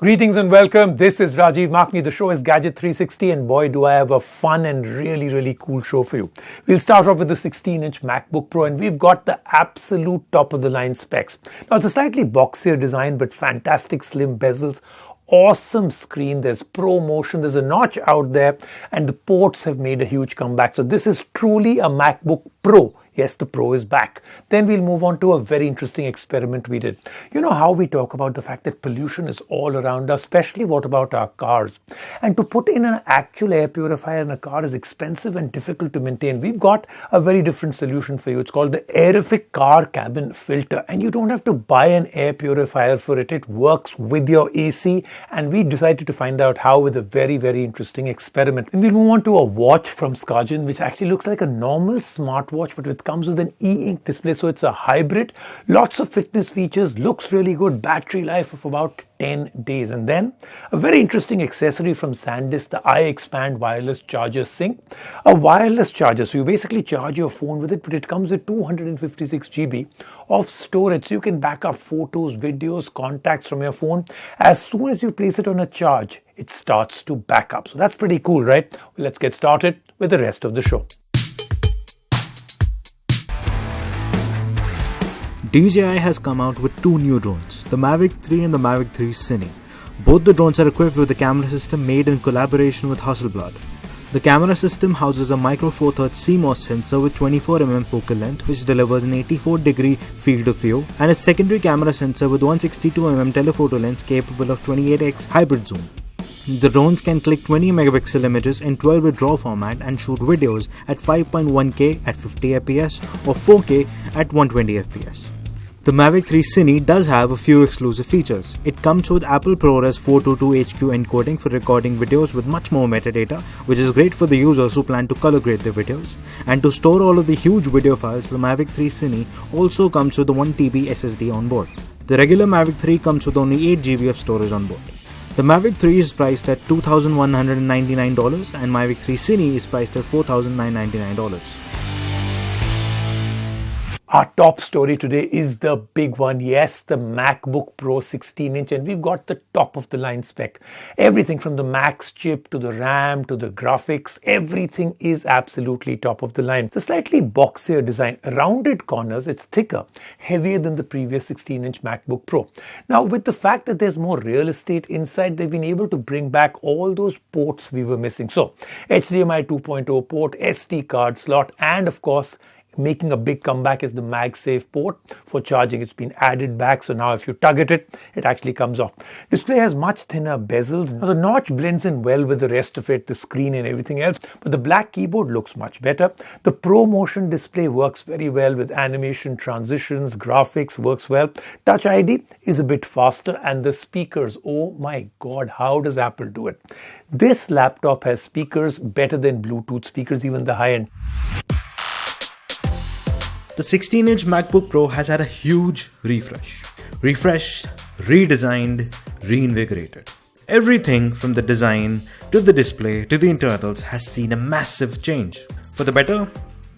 Greetings and welcome. This is Rajiv Makni. The show is Gadget 360 and boy do I have a fun and really cool show for you. We'll start off with the 16-inch MacBook Pro and we've got the absolute top of the line specs. Now it's a slightly boxier design but fantastic slim bezels. Awesome screen, there's Pro Motion, there's a notch out there and the ports have made a huge comeback. So this is truly a MacBook Pro. Yes, the Pro is back. Then we'll move on to a very interesting experiment we did. You know how we talk about the fact that pollution is all around us, especially what about our cars? And to put in an actual air purifier in a car is expensive and difficult to maintain. We've got a very different solution for you. It's called the Airific Car Cabin Filter. And you don't have to buy an air purifier for it. It works with your AC. And we decided to find out how with a very interesting experiment. And we'll move on to a watch from Skagen, which actually looks like a normal smartwatch, but it comes with an e-ink display. So it's a hybrid, lots of fitness features, looks really good, battery life of about 10 days. And then a very interesting accessory from Sandisk, the Ixpand wireless charger sync. A wireless charger, so you basically charge your phone with it, but it comes with 256 GB of storage. So you can back up photos, videos, contacts from your phone. As soon as you place it on a charge, it starts to back up. So that's pretty cool, right? Well, let's get started with the rest of the show. DJI has come out with two new drones, the Mavic 3 and the Mavic 3 Cine. Both the drones are equipped with a camera system made in collaboration with Hasselblad. The camera system houses a micro four thirds CMOS sensor with 24mm focal length which delivers an 84-degree field of view and a secondary camera sensor with 162mm telephoto lens capable of 28x hybrid zoom. The drones can click 20 megapixel images in 12-bit RAW format and shoot videos at 5.1K at 50fps or 4K at 120fps. The Mavic 3 Cine does have a few exclusive features. It comes with Apple ProRes 422HQ encoding for recording videos with much more metadata, which is great for the users who plan to color grade their videos. And to store all of the huge video files, the Mavic 3 Cine also comes with a 1TB SSD on board. The regular Mavic 3 comes with only 8GB of storage on board. The Mavic 3 is priced at $2,199 and Mavic 3 Cine is priced at $4,999. Our top story today is the big one. Yes, the MacBook Pro 16-inch and we've got the top of the line spec. Everything from the Max chip to the RAM to the graphics, everything is absolutely top of the line. It's a slightly boxier design, rounded corners, it's thicker, heavier than the previous 16-inch MacBook Pro. Now with the fact that there's more real estate inside, they've been able to bring back all those ports we were missing. So HDMI 2.0 port, SD card slot and of course making a big comeback is the MagSafe port for charging. It's been added back, so now if you tug at it, it actually comes off. Display has much thinner bezels. Now the notch blends in well with the rest of it, the screen and everything else, but the black keyboard looks much better. The Pro Motion display works very well with animation, transitions, graphics, works well. Touch ID is a bit faster and the speakers, oh my god, how does Apple do it? This laptop has speakers better than Bluetooth speakers, even the high-end. The 16-inch MacBook Pro has had a huge refresh. Refreshed, redesigned, reinvigorated. Everything from the design to the display to the internals has seen a massive change. For the better?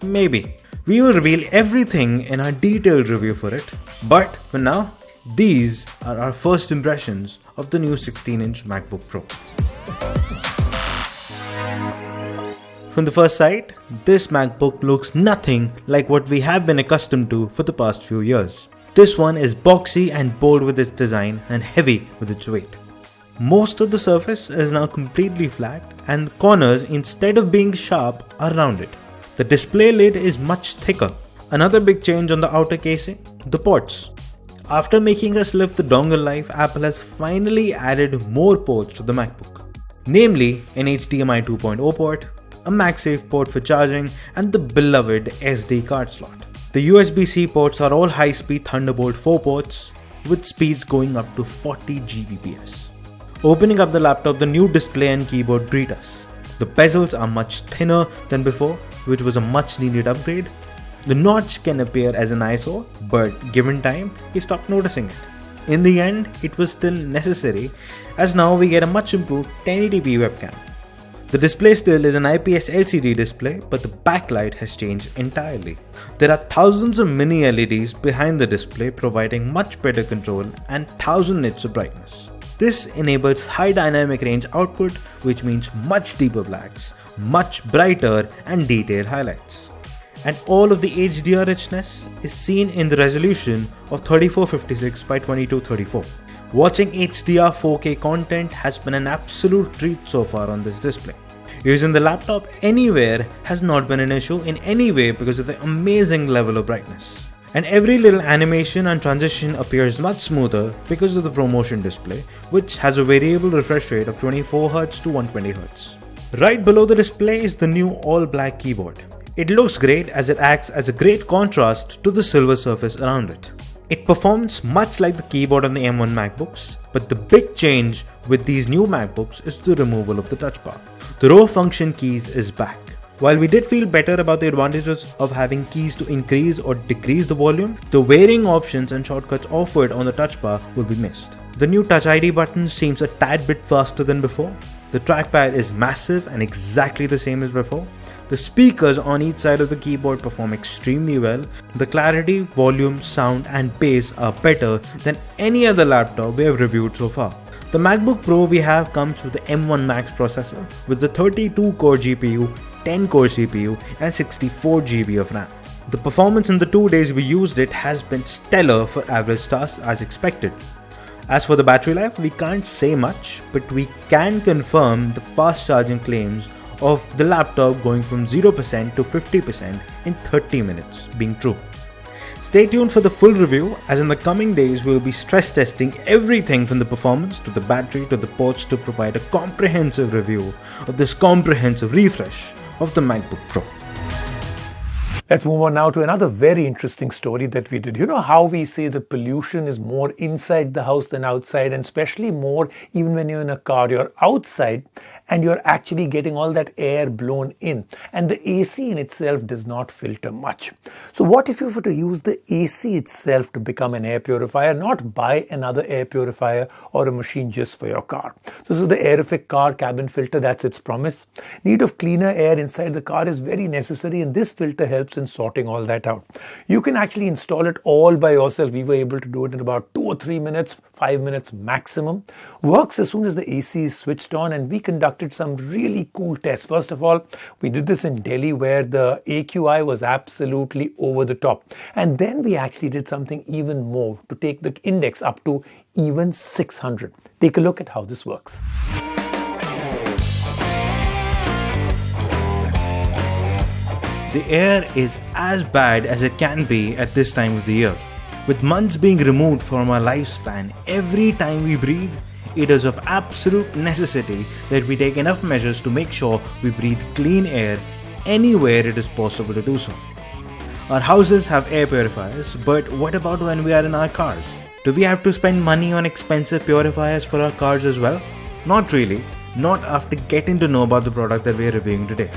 Maybe. We will reveal everything in our detailed review for it. But for now, these are our first impressions of the new 16-inch MacBook Pro. From the first sight, this MacBook looks nothing like what we have been accustomed to for the past few years. This one is boxy and bold with its design and heavy with its weight. Most of the surface is now completely flat and the corners, instead of being sharp, are rounded. The display lid is much thicker. Another big change on the outer casing, the ports. After making us live the dongle life, Apple has finally added more ports to the MacBook. Namely, an HDMI 2.0 port, a MagSafe port for charging and the beloved SD card slot. The USB-C ports are all high-speed Thunderbolt 4 ports with speeds going up to 40 Gbps. Opening up the laptop, the new display and keyboard greet us. The bezels are much thinner than before, which was a much needed upgrade. The notch can appear as an eyesore, but given time, we stopped noticing it. In the end, it was still necessary as now we get a much improved 1080p webcam. The display still is an IPS LCD display, but the backlight has changed entirely. There are thousands of mini LEDs behind the display providing much better control and 1000 nits of brightness. This enables high dynamic range output, which means much deeper blacks, much brighter and detailed highlights. And all of the HDR richness is seen in the resolution of 3456 by 2234. Watching HDR 4K content has been an absolute treat so far on this display. Using the laptop anywhere has not been an issue in any way because of the amazing level of brightness. And every little animation and transition appears much smoother because of the ProMotion display, which has a variable refresh rate of 24Hz to 120Hz. Right below the display is the new all-black keyboard. It looks great as it acts as a great contrast to the silver surface around it. It performs much like the keyboard on the M1 MacBooks, but the big change with these new MacBooks is the removal of the touch bar. The row function keys is back. While we did feel better about the advantages of having keys to increase or decrease the volume, the varying options and shortcuts offered on the touch bar will be missed. The new Touch ID button seems a tad bit faster than before. The trackpad is massive and exactly the same as before. The speakers on each side of the keyboard perform extremely well. The clarity, volume, sound and bass are better than any other laptop we have reviewed so far. The MacBook Pro we have comes with the M1 Max processor with the 32-core GPU, 10-core CPU and 64GB of RAM. The performance in the 2 days we used it has been stellar for average tasks as expected. As for the battery life, we can't say much, but we can confirm the fast charging claims of the laptop going from 0% to 50% in 30 minutes being true. Stay tuned for the full review, as in the coming days we will be stress testing everything from the performance to the battery to the ports to provide a comprehensive review of this comprehensive refresh of the MacBook Pro. Let's move on now to another very interesting story that we did. You know how we say the pollution is more inside the house than outside, and especially more even when you're in a car. You're outside and you're actually getting all that air blown in, and the AC in itself does not filter much. So what if you were to use the AC itself to become an air purifier, not buy another air purifier or a machine just for your car? So this is the Airific Car Cabin Filter. That's its promise. Need of cleaner air inside the car is very necessary, and this filter helps in sorting all that out. You can actually install it all by yourself. We were able to do it in about 2 or 3 minutes, 5 minutes maximum. Works as soon as the AC is switched on, and we conducted some really cool tests. First of all, we did this in Delhi where the AQI was absolutely over the top. And then we actually did something even more to take the index up to even 600. Take a look at how this works. The air is as bad as it can be at this time of the year. With months being removed from our lifespan, every time we breathe, it is of absolute necessity that we take enough measures to make sure we breathe clean air anywhere it is possible to do so. Our houses have air purifiers, but what about when we are in our cars? Do we have to spend money on expensive purifiers for our cars as well? Not really, not after getting to know about the product that we are reviewing today.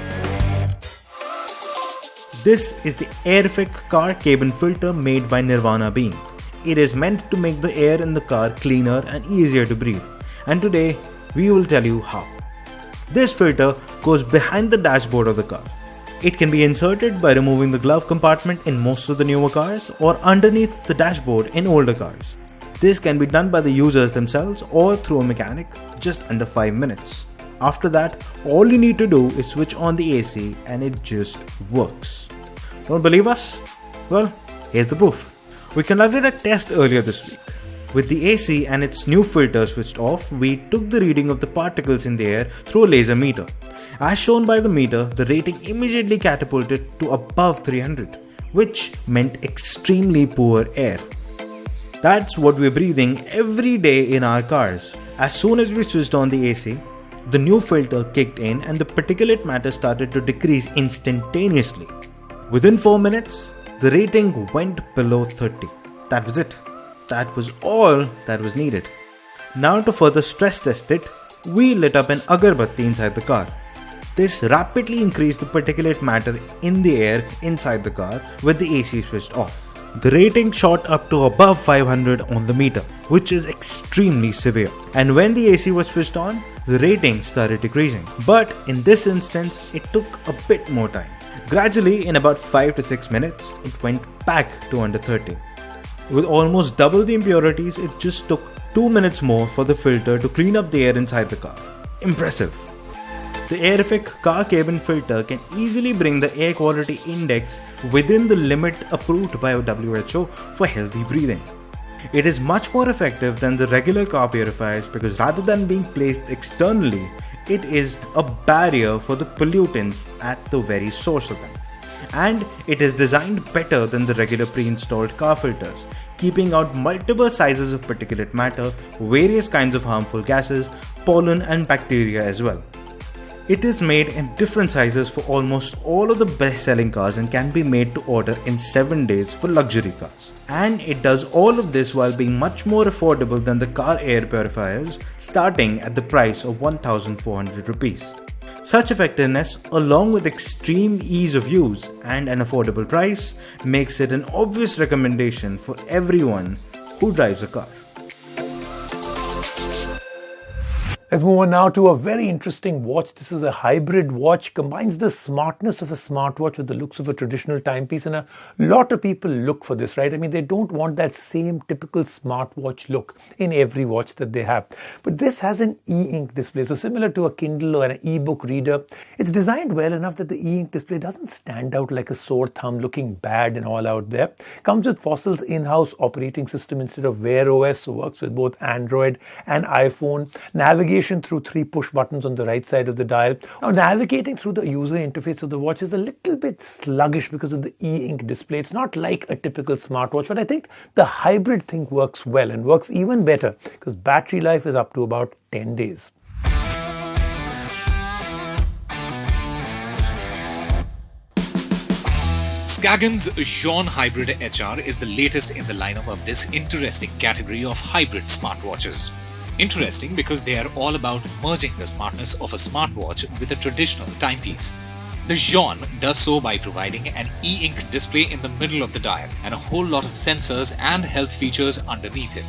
This is the Airific Car Cabin Filter made by Nirvana Beam. It is meant to make the air in the car cleaner and easier to breathe. And today, we will tell you how. This filter goes behind the dashboard of the car. It can be inserted by removing the glove compartment in most of the newer cars or underneath the dashboard in older cars. This can be done by the users themselves or through a mechanic just under 5 minutes. After that, all you need to do is switch on the AC and it just works. Don't believe us? Well, here's the proof. We conducted a test earlier this week. With the AC and its new filter switched off, we took the reading of the particles in the air through a laser meter. As shown by the meter, the rating immediately catapulted to above 300, which meant extremely poor air. That's what we're breathing every day in our cars. As soon as we switched on the AC, the new filter kicked in and the particulate matter started to decrease instantaneously. Within 4 minutes, the rating went below 30. That was it. That was all that was needed. Now to further stress test it, we lit up an agarbatti inside the car. This rapidly increased the particulate matter in the air inside the car with the AC switched off. The rating shot up to above 500 on the meter, which is extremely severe. And when the AC was switched on, the rating started decreasing. But in this instance, it took a bit more time. Gradually, in about 5 to 6 minutes, it went back to under 30. With almost double the impurities, it just took 2 minutes more for the filter to clean up the air inside the car. Impressive. The Airific Car Cabin Filter can easily bring the air quality index within the limit approved by WHO for healthy breathing. It is much more effective than the regular car purifiers because rather than being placed externally, it is a barrier for the pollutants at the very source of them. And it is designed better than the regular pre-installed car filters, keeping out multiple sizes of particulate matter, various kinds of harmful gases, pollen and bacteria as well. It is made in different sizes for almost all of the best-selling cars and can be made to order in 7 days for luxury cars. And it does all of this while being much more affordable than the car air purifiers, starting at the price of 1,400 rupees. Such effectiveness, along with extreme ease of use and an affordable price, makes it an obvious recommendation for everyone who drives a car. Let's move on now to a very interesting watch. This is a hybrid watch, combines the smartness of a smartwatch with the looks of a traditional timepiece, and a lot of people look for this, right? I mean, they don't want that same typical smartwatch look in every watch that they have. But this has an e-ink display, so similar to a Kindle or an e-book reader. It's designed well enough that the e-ink display doesn't stand out like a sore thumb looking bad and all out there. Comes with Fossil's in-house operating system instead of Wear OS, so works with both Android and iPhone. Navigation through 3 push buttons on the right side of the dial. Now, navigating through the user interface of the watch is a little bit sluggish because of the e-ink display. It's not like a typical smartwatch, but I think the hybrid thing works well and works even better because battery life is up to about 10 days. Skagen's Jorn Hybrid HR is the latest in the lineup of this interesting category of hybrid smartwatches. Interesting because they are all about merging the smartness of a smartwatch with a traditional timepiece. The Jorn does so by providing an e-ink display in the middle of the dial and a whole lot of sensors and health features underneath it.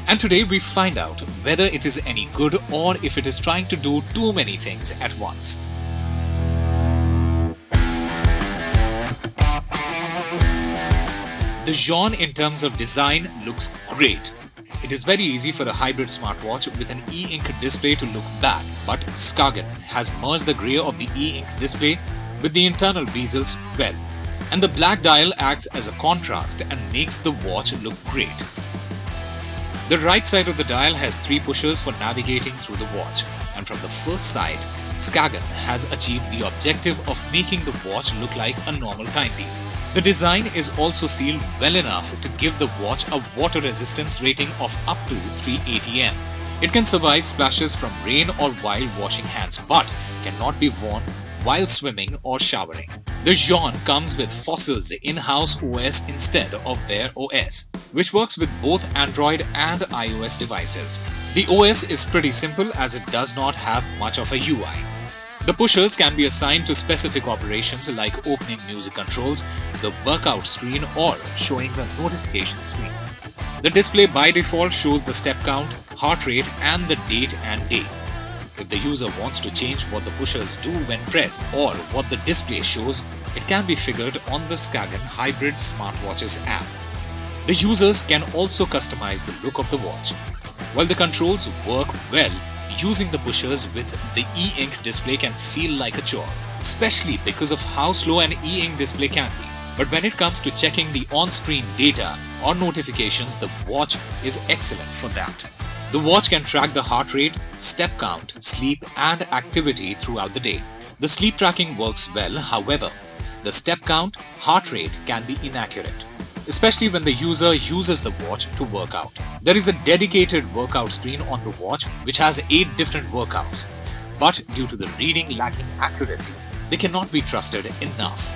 And today we find out whether it is any good or if it is trying to do too many things at once. The Jorn in terms of design looks great. It is very easy for a hybrid smartwatch with an e-ink display to look bad, but Skagen has merged the grey of the e-ink display with the internal bezels well, and the black dial acts as a contrast and makes the watch look great. The right side of the dial has 3 pushers for navigating through the watch, and from the first side, Skagen has achieved the objective of making the watch look like a normal timepiece. The design is also sealed well enough to give the watch a water resistance rating of up to 380 m. It can survive splashes from rain or while washing hands, but cannot be worn while swimming or showering. The Jorn comes with Fossil's in-house OS instead of Wear OS, which works with both Android and iOS devices. The OS is pretty simple as it does not have much of a UI. The pushers can be assigned to specific operations like opening music controls, the workout screen, or showing the notification screen. The display by default shows the step count, heart rate, and the date and day. If the user wants to change what the pushers do when pressed or what the display shows, it can be figured on the Skagen Hybrid Smartwatches app. The users can also customize the look of the watch. While the controls work well, using the pushers with the e-ink display can feel like a chore, especially because of how slow an e-ink display can be. But when it comes to checking the on-screen data or notifications, the watch is excellent for that. The watch can track the heart rate, step count, sleep, and activity throughout the day. The sleep tracking works well, however, the step count, heart rate can be inaccurate, especially when the user uses the watch to work out. There is a dedicated workout screen on the watch which has 8 different workouts, but due to the reading lacking accuracy, they cannot be trusted enough.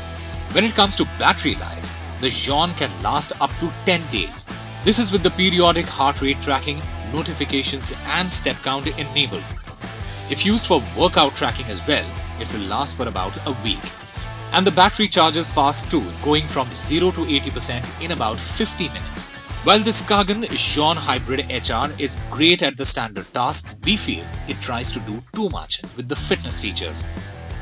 When it comes to battery life, the Jorn can last up to 10 days. This is with the periodic heart rate tracking, notifications, and step count enabled. If used for workout tracking as well, it will last for about a week. And the battery charges fast too, going from 0 to 80% in about 50 minutes. While the Skagen Jorn Hybrid HR is great at the standard tasks, we feel it tries to do too much with the fitness features,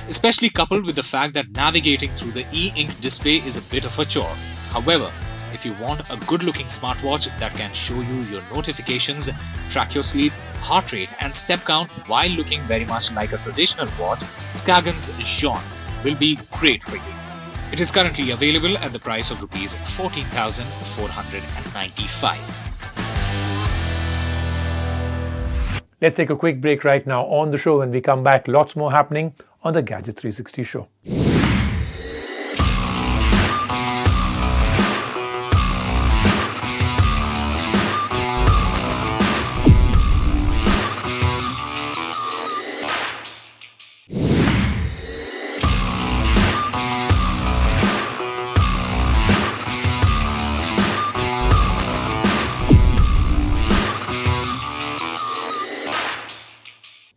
especially coupled with the fact that navigating through the e-ink display is a bit of a chore. However, if you want a good-looking smartwatch that can show you your notifications, track your sleep, heart rate and step count while looking very much like a traditional watch, Skagen's Jorn will be great for you. It is currently available at the price of Rs 14,495. Let's take a quick break right now on the show. When we come back, lots more happening on the Gadget 360 show.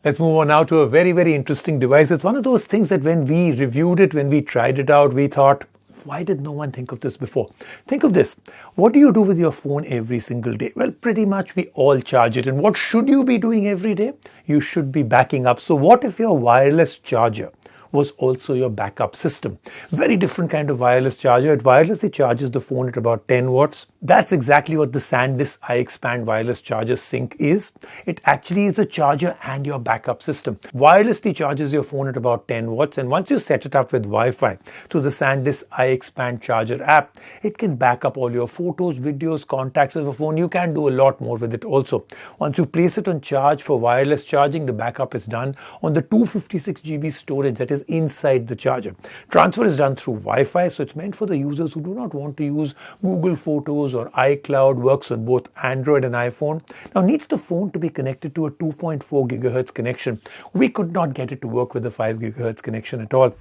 Let's move on now to a very, very interesting device. It's one of those things that when we reviewed it, when we tried it out, we thought, why did no one think of this before? Think of this. What do you do with your phone every single day? Well, pretty much we all charge it. And what should you be doing every day? You should be backing up. So what if your wireless charger was also your backup system? Very different kind of wireless charger. It wirelessly charges the phone at about 10 watts. That's exactly what the Sandisk Ixpand wireless charger sync is. It actually is a charger and your backup system. Wirelessly charges your phone at about 10 watts, and once you set it up with Wi-Fi through the Sandisk Ixpand charger app, it can back up all your photos, videos, contacts of the phone. You can do a lot more with it also. Once you place it on charge for wireless charging, the backup is done on the 256 GB storage that is inside the charger. Transfer is done through Wi-Fi, so it's meant for the users who do not want to use Google Photos or iCloud. Works on both Android and iPhone. Now needs the phone to be connected to a 2.4 GHz connection. We could not get it to work with a 5 GHz connection at all.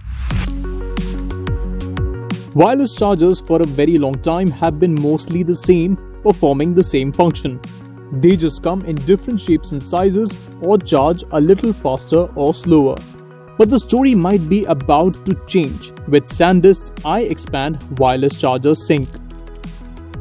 Wireless chargers for a very long time have been mostly the same, performing the same function. They just come in different shapes and sizes or charge a little faster or slower. But the story might be about to change with Sandisk Ixpand wireless charger sync.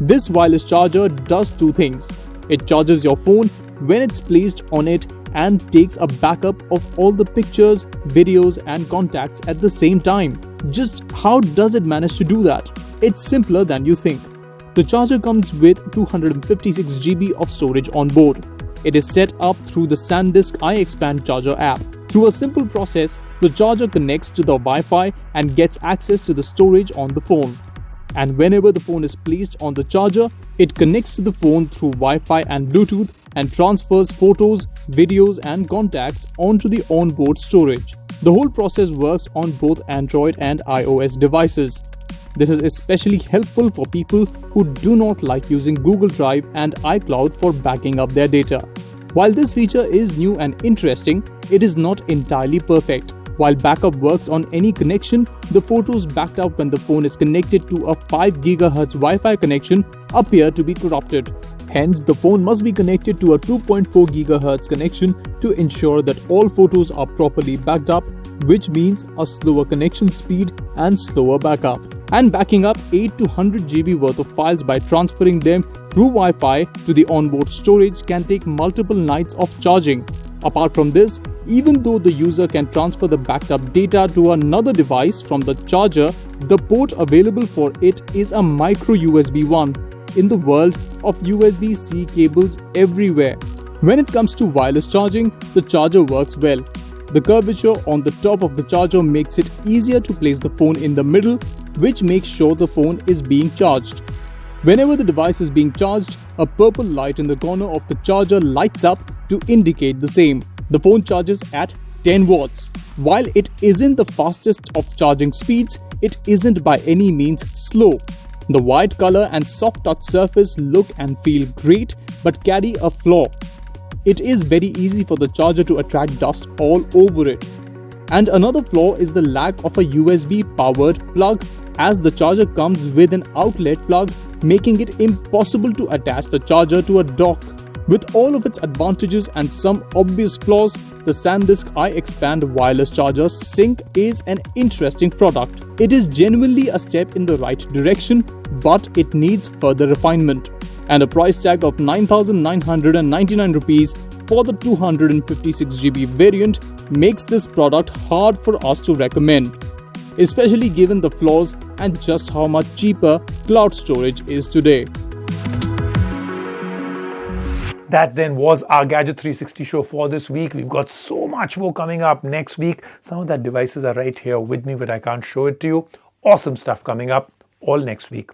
This wireless charger does two things. It charges your phone when it's placed on it and takes a backup of all the pictures, videos and contacts at the same time. Just how does it manage to do that? It's simpler than you think. The charger comes with 256 GB of storage on board. It is set up through the Sandisk Ixpand charger app. Through a simple process, the charger connects to the Wi-Fi and gets access to the storage on the phone. And whenever the phone is placed on the charger, it connects to the phone through Wi-Fi and Bluetooth and transfers photos, videos and contacts onto the onboard storage. The whole process works on both Android and iOS devices. This is especially helpful for people who do not like using Google Drive and iCloud for backing up their data. While this feature is new and interesting, it is not entirely perfect. While backup works on any connection, the photos backed up when the phone is connected to a 5 GHz Wi-Fi connection appear to be corrupted. Hence, the phone must be connected to a 2.4 GHz connection to ensure that all photos are properly backed up, which means a slower connection speed and slower backup. And backing up 8 to 100 GB worth of files by transferring them through Wi-Fi to the onboard storage can take multiple nights of charging. Apart from this, even though the user can transfer the backed up data to another device from the charger, the port available for it is a micro USB one. In the world of USB-C cables everywhere, when it comes to wireless charging, the charger works well. The curvature on the top of the charger makes it easier to place the phone in the middle, which makes sure the phone is being charged. Whenever the device is being charged, a purple light in the corner of the charger lights up to indicate the same. The phone charges at 10 watts. While it isn't the fastest of charging speeds, it isn't by any means slow. The white color and soft touch surface look and feel great but carry a flaw. It is very easy for the charger to attract dust all over it. And another flaw is the lack of a USB powered plug, as the charger comes with an outlet plug, making it impossible to attach the charger to a dock. With all of its advantages and some obvious flaws, the Sandisk Ixpand wireless charger sync is an interesting product. It is genuinely a step in the right direction, but it needs further refinement. And a price tag of 9,999 rupees for the 256 GB variant makes this product hard for us to recommend, especially given the flaws and just how much cheaper cloud storage is today. That then was our Gadget 360 show for this week. We've got so much more coming up next week. Some of the devices are right here with me, but I can't show it to you. Awesome stuff coming up all next week.